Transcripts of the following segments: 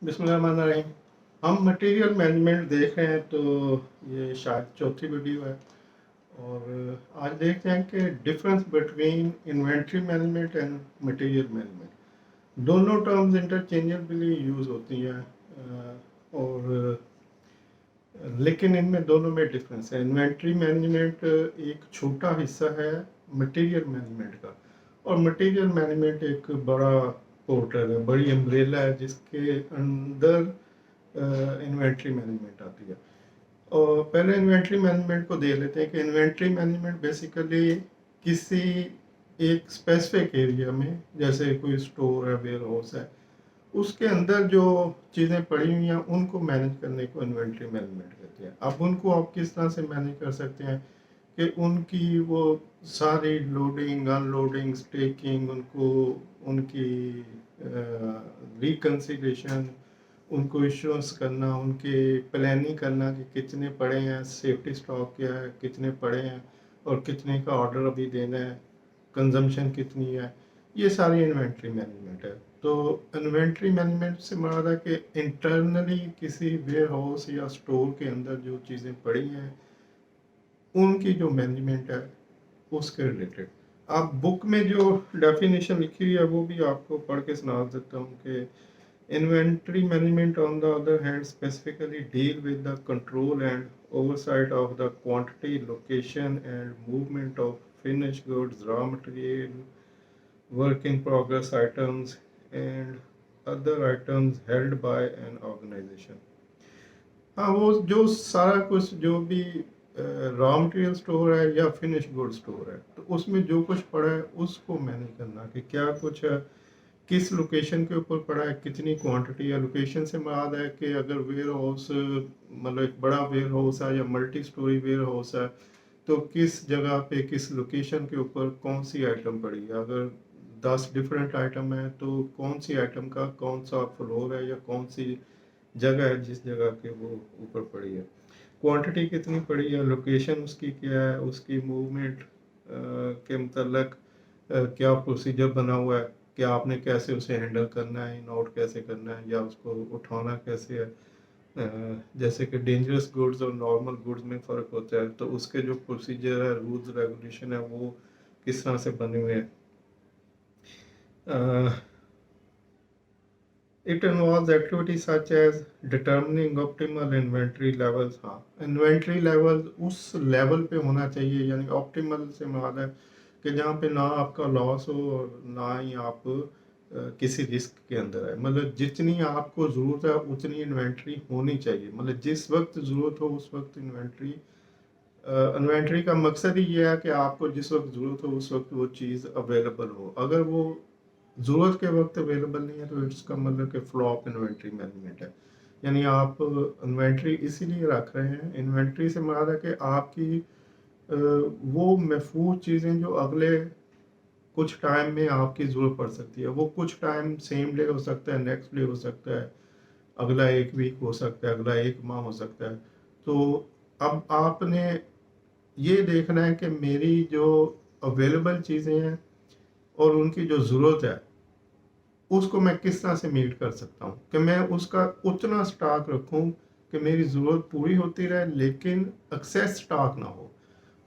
बिस्मिल्लाहिर्रहमानिर्रहीम। हम material management देख रहे हैं, तो ये शायद चौथी वीडियो है। और आज देखते हैं कि difference between inventory management and material management. दोनों टर्म्स इंटरचेंजेबली यूज़ होती हैं, और लेकिन इनमें दोनों में डिफरेंस है। इन्वेंट्री मैनेजमेंट एक छोटा हिस्सा है मटेरियल मैनेजमेंट का, और मटेरियल मैनेजमेंट एक बड़ा पोर्टल है, बड़ी अम्ब्रेला है जिसके अंदर इन्वेंट्री मैनेजमेंट आती है। और पहले इन्वेंट्री मैनेजमेंट को देख लेते हैं कि इन्वेंट्री मैनेजमेंट बेसिकली किसी एक स्पेसिफिक एरिया में, जैसे कोई स्टोर है, वेयर हाउस है, उसके अंदर जो चीज़ें पड़ी हुई हैं उनको मैनेज करने को इन्वेंट्री मैनेजमेंट कहते हैं। अब उनको आप किस तरह से मैनेज कर सकते हैं कि उनकी वो सारी लोडिंग, अनलोडिंग, स्टेकिंग, उनको उनकी रिकन्सिलेशन, उनको इश्योरेंस करना, उनके प्लानिंग करना कि कितने पड़े हैं, सेफ्टी स्टॉक क्या है, कितने पड़े हैं और कितने का ऑर्डर अभी देना है, कंजम्पशन कितनी है, ये सारी इन्वेंट्री मैनेजमेंट है। तो इन्वेंट्री मैनेजमेंट से मुराद है कि इंटरनली किसी वेयर हाउस या स्टोर के अंदर जो चीज़ें पड़ी हैं उनकी जो मैनेजमेंट है उसके रिलेटेड। आप बुक में जो डेफिनेशन लिखी हुई है वो भी आपको पढ़ के सुना देता हूँ कि inventory management on the other hand specifically deal with the control and oversight of the quantity, location and movement of finished goods, raw material, work in progress items and other items held by an organization। हाँ, वो जो सारा कुछ जो भी raw material store है या finish good store है, तो उसमें जो कुछ पड़ा है उसको मैनेज करना कि क्या कुछ है, किस लोकेशन के ऊपर पड़ा है, कितनी क्वांटिटी है। लोकेशन से मुराद है कि अगर वेयर हाउस मतलब एक बड़ा वेयर हाउस है या मल्टी स्टोरी वेयर हाउस है, तो किस जगह पे, किस लोकेशन के ऊपर कौन सी आइटम पड़ी है। अगर 10 डिफरेंट आइटम है तो कौन सी आइटम का कौन सा फ्लोर है या कौन सी जगह है जिस जगह के वो ऊपर पड़ी है, क्वांटिटी कितनी पड़ी है, लोकेशन उसकी क्या है, उसकी मूवमेंट के मतलब क्या प्रोसीजर बना हुआ है कि आपने कैसे उसे हैंडल करना है, इन आउट कैसे करना है या उसको उठाना कैसे है। जैसे कि डेंजरस गुड्स और नॉर्मल गुड्स में फ़र्क होता है, तो उसके जो प्रोसीजर है, रूल्स रेगुलेशन है, वो किस तरह से बने हुए हैं। It involves activities such as determining optimal inventory levels। हाँ, इन्वेंट्री लेवल उस लेवल पे होना चाहिए, यानी ऑप्टिमल से मुराद है कि जहाँ पे ना आपका लॉस हो और ना ही आप किसी रिस्क के अंदर है। मतलब जितनी आपको ज़रूरत है उतनी इन्वेंट्री होनी चाहिए। मतलब जिस वक्त ज़रूरत हो उस वक्त इन्वेंट्री। इन्वेंट्री का मकसद ही ये है कि आपको जिस वक्त ज़रूरत हो उस वक्त वो चीज़ अवेलेबल हो। अगर वो ज़रूरत के वक्त अवेलेबल नहीं है तो इसका मतलब कि फ्लॉप इन्वेंट्री मैनेजमेंट है। यानी आप इन्वेंट्री इसीलिए रख रहे हैं, इन्वेंट्री से मुराद है कि आपकी वो महफूज चीज़ें जो अगले कुछ टाइम में आपकी ज़रूरत पड़ सकती है। वो कुछ टाइम सेम डे हो सकता है, नेक्स्ट डे हो सकता है, अगला एक वीक हो सकता है, अगला एक माह हो सकता है। तो अब आपने ये देखना है कि मेरी जो अवेलेबल चीज़ें हैं और उनकी जो ज़रूरत है उसको मैं किस तरह से मीट कर सकता हूँ कि मैं उसका उतना स्टॉक रखूँ कि मेरी ज़रूरत पूरी होती रहे लेकिन एक्सेस स्टॉक ना हो।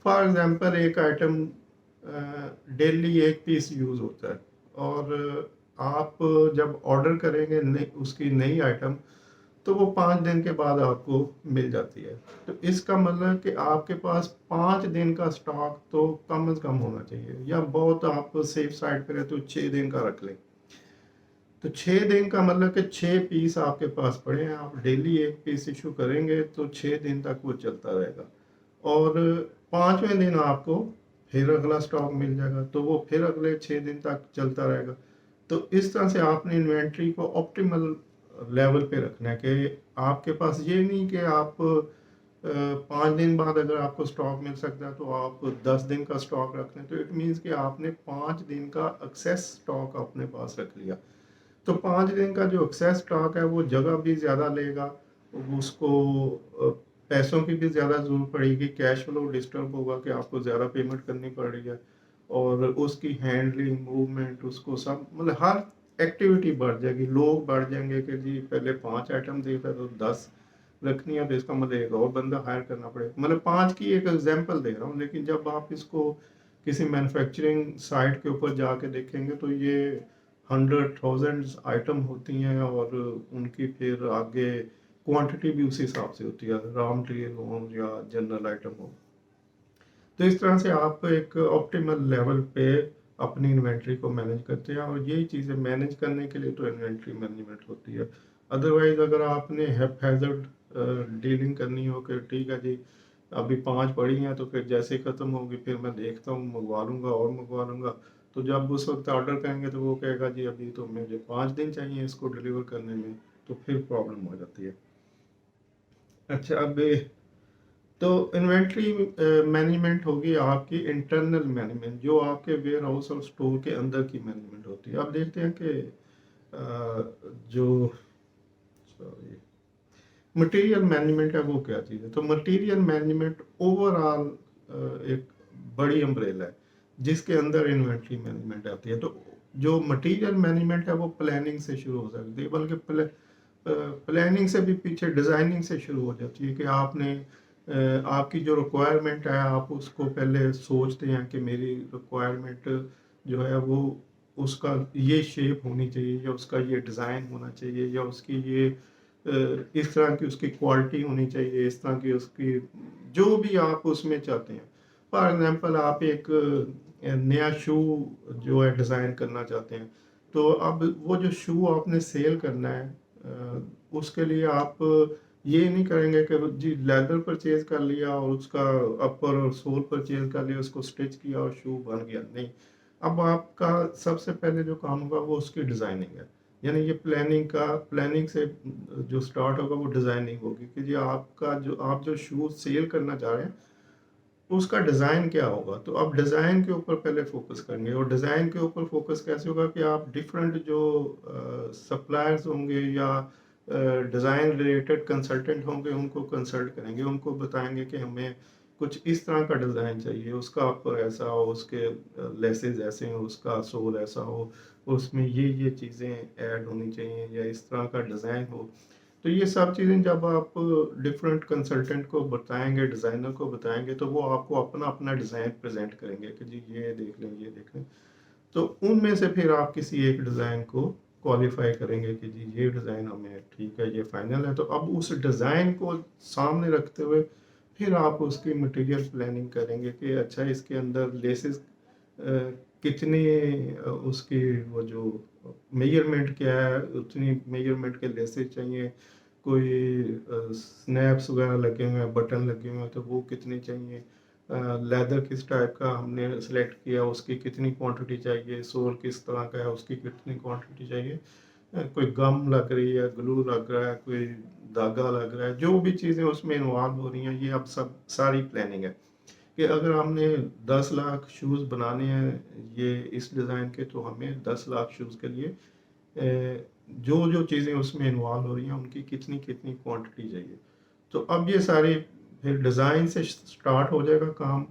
फॉर एग्जांपल एक आइटम डेली एक पीस यूज़ होता है, और आप जब ऑर्डर करेंगे उसकी नई आइटम, तो वो 5 दिन के बाद आपको मिल जाती है। तो इसका मतलब है कि आपके पास 5 दिन का स्टॉक तो कम से कम होना चाहिए, या बहुत आप सेफ साइड पे रहे तो 6 दिन का रख लें। तो 6 दिन का मतलब कि 6 पीस आपके पास पड़े हैं, आप डेली एक पीस इशू करेंगे तो 6 दिन तक वो चलता रहेगा। और 5वें दिन आपको फिर अगला स्टॉक मिल जाएगा, तो वो फिर अगले 6 दिन तक चलता रहेगा। तो इस तरह से आपने इन्वेंट्री को ऑप्टिमल लेवल पे रखना है कि आपके पास ये नहीं कि आप 5 दिन बाद अगर आपको स्टॉक मिल सकता है तो आप 10 दिन का स्टॉक रख लें। तो इट मीन्स कि आपने 5 दिन का एक्सेस स्टॉक अपने पास रख लिया। तो 5 दिन का जो एक्सेस स्टॉक है वो जगह भी ज़्यादा लेगा, उसको पैसों की भी ज़्यादा ज़रूरत पड़ेगी, कैश फ्लो डिस्टर्ब होगा कि आपको ज़्यादा पेमेंट करनी पड़ रही है, और उसकी हैंडलिंग, मूवमेंट, उसको सब मतलब हर एक्टिविटी बढ़ जाएगी, लोग बढ़ जाएंगे कि जी पहले 5 आइटम दे था तो 10 रखनी है, तो इसका मतलब एक और बंदा हायर करना पड़ेगा। मतलब 5 की एक एग्जांपल दे रहा हूँ, लेकिन जब आप इसको किसी मैन्युफैक्चरिंग साइट के ऊपर जाके देखेंगे तो ये 100,000 आइटम होती हैं, और उनकी फिर आगे क्वांटिटी भी उसी हिसाब से होती है, रॉ मटेरियल हो या जनरल आइटम हो। तो इस तरह से आप एक ऑप्टिमल लेवल पे अपनी इन्वेंट्री को मैनेज करते हैं, और यही चीज़ें मैनेज करने के लिए तो इन्वेंट्री मैनेजमेंट होती है। अदरवाइज अगर आपने हैप्पैज़र्ड डीलिंग करनी हो कि ठीक है जी अभी 5 पड़ी हैं तो फिर जैसे ही ख़त्म होगी फिर मैं देखता हूँ मंगवा लूँगा और मंगवा लूँगा, तो जब उस वक्त ऑर्डर करेंगे तो वो कहेगा जी अभी तो मुझे 5 दिन चाहिए इसको डिलीवर करने में, तो फिर प्रॉब्लम हो जाती है। अच्छा, अब तो इन्वेंट्री मैनेजमेंट होगी आपकी इंटरनल मैनेजमेंट, जो आपके वेयर हाउस और स्टोर के अंदर की मैनेजमेंट होती है। अब देखते हैं कि जो सॉरी मटेरियल मैनेजमेंट है वो क्या चीज़ है। तो मटेरियल मैनेजमेंट ओवरऑल एक बड़ी अम्ब्रेला है जिसके अंदर इन्वेंट्री मैनेजमेंट आती है। तो जो मटेरियल मैनेजमेंट है वो प्लानिंग से शुरू हो सकती है, बल्कि प्लानिंग से भी पीछे डिज़ाइनिंग से शुरू हो जाती है कि आपने आपकी जो रिक्वायरमेंट है आप उसको पहले सोचते हैं कि मेरी रिक्वायरमेंट जो है वो उसका ये शेप होनी चाहिए, या उसका ये डिज़ाइन होना चाहिए, या उसकी ये इस तरह की उसकी क्वालिटी होनी चाहिए, इस तरह की उसकी जो भी आप उसमें चाहते हैं। फॉर एग्जांपल आप एक नया शू जो है डिज़ाइन करना चाहते हैं, तो अब वो जो शू आपने सेल करना है उसके लिए आप ये नहीं करेंगे कि जी लेदर परचेज कर लिया और उसका अपर और सोल परचेज कर लिया, उसको स्टिच किया और शू बन गया। नहीं, अब आपका सबसे पहले जो काम होगा वो उसकी डिज़ाइनिंग है। यानी ये प्लानिंग से जो स्टार्ट होगा वो डिज़ाइनिंग होगी कि जी आपका जो आप जो शूज़ सेल करना चाह रहे हैं उसका डिज़ाइन क्या होगा। तो आप डिज़ाइन के ऊपर पहले फोकस करेंगे, और डिज़ाइन के ऊपर फोकस कैसे होगा कि आप डिफरेंट जो सप्लायर्स होंगे या डिज़ाइन रिलेटेड कंसल्टेंट होंगे उनको कंसल्ट करेंगे, उनको बताएंगे कि हमें कुछ इस तरह का डिज़ाइन चाहिए, उसका अपर ऐसा हो, उसके लेसेस ऐसे हो, उसका सोल ऐसा हो, उसमें ये चीज़ें ऐड होनी चाहिए, या इस तरह का डिज़ाइन हो। तो ये सब चीज़ें जब आप डिफरेंट कंसल्टेंट को बताएंगे, डिज़ाइनर को बताएंगे, तो वो आपको अपना अपना डिज़ाइन प्रेजेंट करेंगे कि जी ये देख लें, ये देख लें। तो उनमें से फिर आप किसी एक डिज़ाइन को क्वालिफाई करेंगे कि जी ये डिज़ाइन हमें ठीक है, ये फाइनल है। तो अब उस डिज़ाइन को सामने रखते हुए फिर आप उसकी मटेरियल प्लानिंग करेंगे कि अच्छा इसके अंदर लेसेस कितनी उसकी वो जो मेजरमेंट क्या है, उतनी मेजरमेंट के लेसेस चाहिए, कोई स्नैप्स वगैरह लगे हुए हैं, बटन लगे हुए हैं तो वो कितने चाहिए, लेदर किस टाइप का हमने सेलेक्ट किया उसकी कितनी क्वांटिटी चाहिए, सोल किस तरह का है उसकी कितनी क्वांटिटी चाहिए, कोई गम लग रही है, ग्लू लग रहा है, कोई धागा लग रहा है, जो भी चीज़ें उसमें इन्वॉल्व हो रही हैं, ये अब सब सारी प्लानिंग है कि अगर हमने 10 लाख शूज़ बनाने हैं ये इस डिज़ाइन के, तो हमें 10 लाख शूज़ के लिए जो जो चीज़ें उसमें इन्वॉल्व हो रही हैं उनकी कितनी कितनी क्वांटिटी चाहिए। तो अब ये सारी फिर डिज़ाइन से स्टार्ट हो जाएगा काम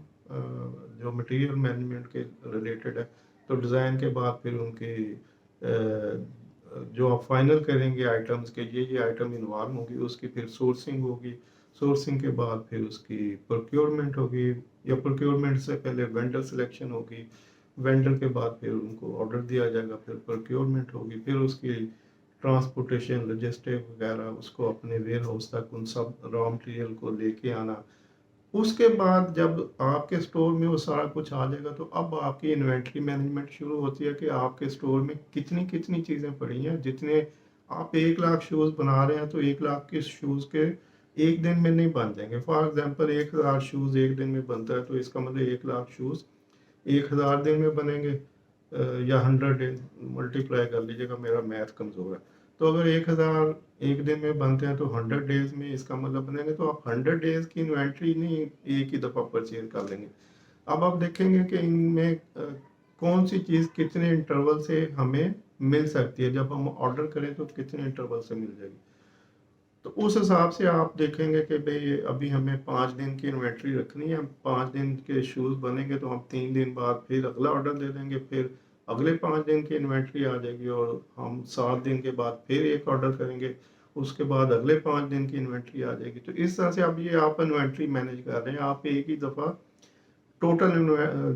जो मटेरियल मैनेजमेंट के रिलेटेड है। तो डिज़ाइन के बाद फिर उनके जो आप फाइनल करेंगे आइटम्स के ये आइटम इन्वॉल्व होंगी, उसकी फिर सोर्सिंग होगी, सोर्सिंग के बाद फिर उसकी प्रोक्योरमेंट होगी, या प्रोक्योरमेंट से पहले वेंडर सिलेक्शन होगी, वेंडर के बाद फिर उनको ऑर्डर दिया जाएगा, फिर प्रोक्योरमेंट होगी, फिर उसकी ट्रांसपोर्टेशन लॉजिस्टिक वगैरह, उसको अपने वेयर हाउस तक उन सब रॉ मटेरियल को लेके आना। उसके बाद जब आपके स्टोर में वो सारा कुछ आ जाएगा तो अब आपकी इन्वेंट्री मैनेजमेंट शुरू होती है कि आपके स्टोर में कितनी कितनी चीज़ें पड़ी हैं। जितने आप 1 लाख शूज़ बना रहे हैं तो 1 लाख के शूज़ के एक दिन में नहीं बन जाएंगे। फॉर एग्जांपल 1000 शूज़ एक दिन में बनता है, तो इसका मतलब 1 लाख शूज़ 1000 दिन में बनेंगे, या 100 मल्टीप्लाई कर लीजिएगा, मेरा मैथ कमज़ोर है। तो अगर 1000 एक दिन में बनते हैं तो 100 डेज में इसका मतलब बनेंगे, तो आप 100 डेज की इन्वेंट्री नहीं एक ही दफ़ा परचेज कर लेंगे। अब आप देखेंगे कि इनमें कौन सी चीज़ कितने इंटरवल से हमें मिल सकती है, जब हम ऑर्डर करें तो कितने इंटरवल से मिल जाएगी। तो उस हिसाब से आप देखेंगे कि भाई अभी हमें 5 दिन की इन्वेंट्री रखनी है, 5 दिन के शूज़ बनेंगे तो हम 3 दिन बाद फिर अगला ऑर्डर दे देंगे, फिर अगले 5 दिन की इन्वेंट्री आ जाएगी और हम 7 दिन के बाद फिर एक ऑर्डर करेंगे, उसके बाद अगले 5 दिन की इन्वेंट्री आ जाएगी। तो इस तरह से अब ये आप इन्वेंट्री मैनेज कर रहे हैं, आप एक ही दफ़ा टोटल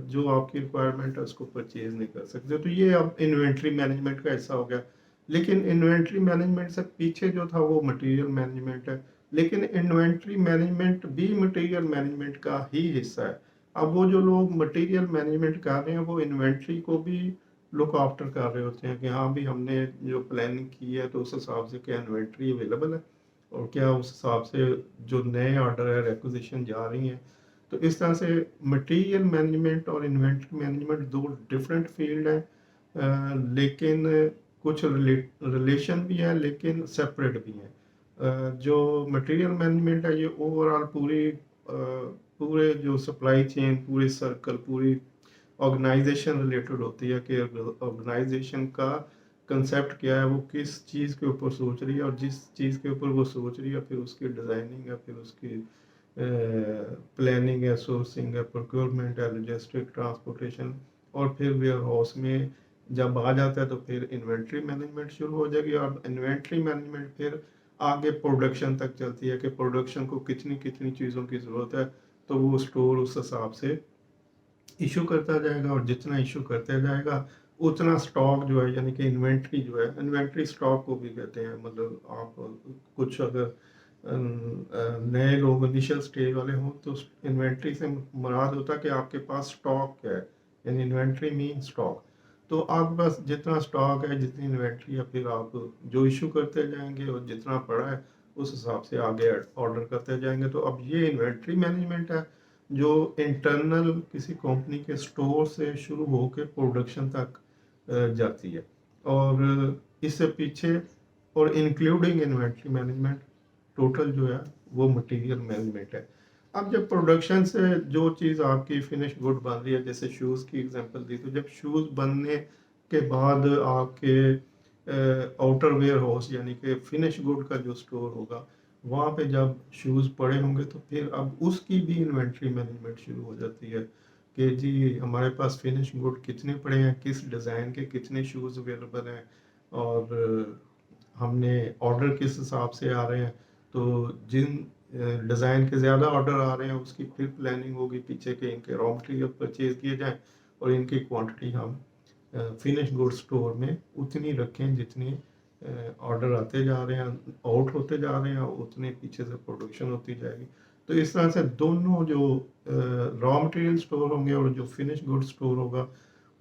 जो आपकी रिक्वायरमेंट है उसको परचेज नहीं कर सकते। तो ये अब इन्वेंट्री मैनेजमेंट का हिस्सा हो गया। लेकिन इन्वेंट्री मैनेजमेंट से पीछे जो था वो मटेरियल मैनेजमेंट है, लेकिन इन्वेंट्री मैनेजमेंट भी मटेरियल मैनेजमेंट का ही हिस्सा है। अब वो जो लोग मटेरियल मैनेजमेंट कर रहे हैं वो इन्वेंट्री को भी लुक आफ्टर कर रहे होते हैं कि हाँ भी हमने जो प्लानिंग की है तो उस हिसाब से क्या इन्वेंट्री अवेलेबल है और क्या उस हिसाब से जो नए ऑर्डर है रिक्विजिशन जा रही हैं। तो इस तरह से मटेरियल मैनेजमेंट और इन्वेंट्री मैनेजमेंट दो डिफरेंट फील्ड हैं, लेकिन कुछ रिलेशन भी है लेकिन सेपरेट भी हैं। जो मटेरियल मैनेजमेंट है ये ओवरऑल पूरे जो सप्लाई चेन, पूरे सर्कल, पूरी ऑर्गेनाइजेशन रिलेटेड होती है कि ऑर्गेनाइजेशन का कंसेप्ट क्या है, वो किस चीज़ के ऊपर सोच रही है और जिस चीज़ के ऊपर वो सोच रही है फिर उसकी डिज़ाइनिंग है, फिर उसकी प्लानिंग है, सोर्सिंग है, प्रोक्योरमेंट है, लॉजिस्टिक, ट्रांसपोर्टेशन और फिर वेयर हाउस में जब आ जाता है तो फिर इन्वेंट्री मैनेजमेंट शुरू हो जाएगी। और इन्वेंट्री मैनेजमेंट फिर आगे प्रोडक्शन तक चलती है कि प्रोडक्शन को कितनी कितनी चीज़ों की ज़रूरत है तो वो स्टोर उस हिसाब से इशू करता जाएगा और जितना इशू करता जाएगा उतना स्टॉक जो है, यानी कि इन्वेंट्री जो है, इन्वेंट्री स्टॉक को भी कहते हैं। मतलब आप कुछ अगर नए लोग इनिशियल स्टेज वाले हों तो इन्वेंट्री से मुराद होता है कि आपके पास स्टॉक है, यानी इन्वेंट्री मीन स्टॉक। तो आप बस जितना स्टॉक है, जितनी इन्वेंट्री है, फिर आप जो इशू करते जाएंगे और जितना पड़ा है उस हिसाब से आगे ऑर्डर करते जाएंगे। तो अब ये इन्वेंट्री मैनेजमेंट है जो इंटरनल किसी कंपनी के स्टोर से शुरू होकर प्रोडक्शन तक जाती है। और इससे पीछे और इंक्लूडिंग इन्वेंट्री मैनेजमेंट टोटल जो है वो मटेरियल मैनेजमेंट है। अब जब प्रोडक्शन से जो चीज़ आपकी फिनिश गुड बन रही है, जैसे शूज़ की एग्जांपल दी, तो जब शूज़ बनने के बाद आपके आउटर वेयर हाउस यानी कि फिनिश गुड का जो स्टोर होगा वहाँ पे जब शूज़ पड़े होंगे तो फिर अब उसकी भी इन्वेंट्री मैनेजमेंट शुरू हो जाती है कि जी हमारे पास फिनिश गुड कितने पड़े हैं, किस डिज़ाइन के कितने शूज़ अवेलेबल हैं और हमने ऑर्डर किस हिसाब से आ रहे हैं। तो जिन डिज़ाइन के ज़्यादा ऑर्डर आ रहे हैं उसकी फिर प्लानिंग होगी पीछे के इनके रॉ मटेरियल परचेज किए जाएँ और इनकी क्वांटिटी हम फिनिश गुड स्टोर में उतनी रखें जितनी ऑर्डर आते जा रहे हैं, आउट होते जा रहे हैं, उतने पीछे से प्रोडक्शन होती जाएगी। तो इस तरह से दोनों जो रॉ मटेरियल स्टोर होंगे और जो फिनिश गुड स्टोर होगा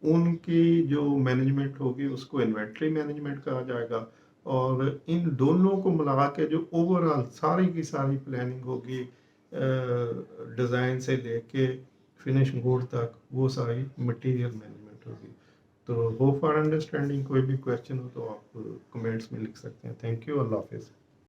उनकी जो मैनेजमेंट होगी उसको इन्वेंट्री मैनेजमेंट कहा जाएगा। और इन दोनों को मिला के जो ओवरऑल सारी की सारी प्लानिंग होगी डिज़ाइन से लेके फिनिश गुड तक, वो सारी मटेरियल मैनेजमेंट होगी। तो होप फॉर अंडरस्टैंडिंग। कोई भी क्वेश्चन हो तो आप कमेंट्स में लिख सकते हैं। Thank you. अल्लाह हाफिज़।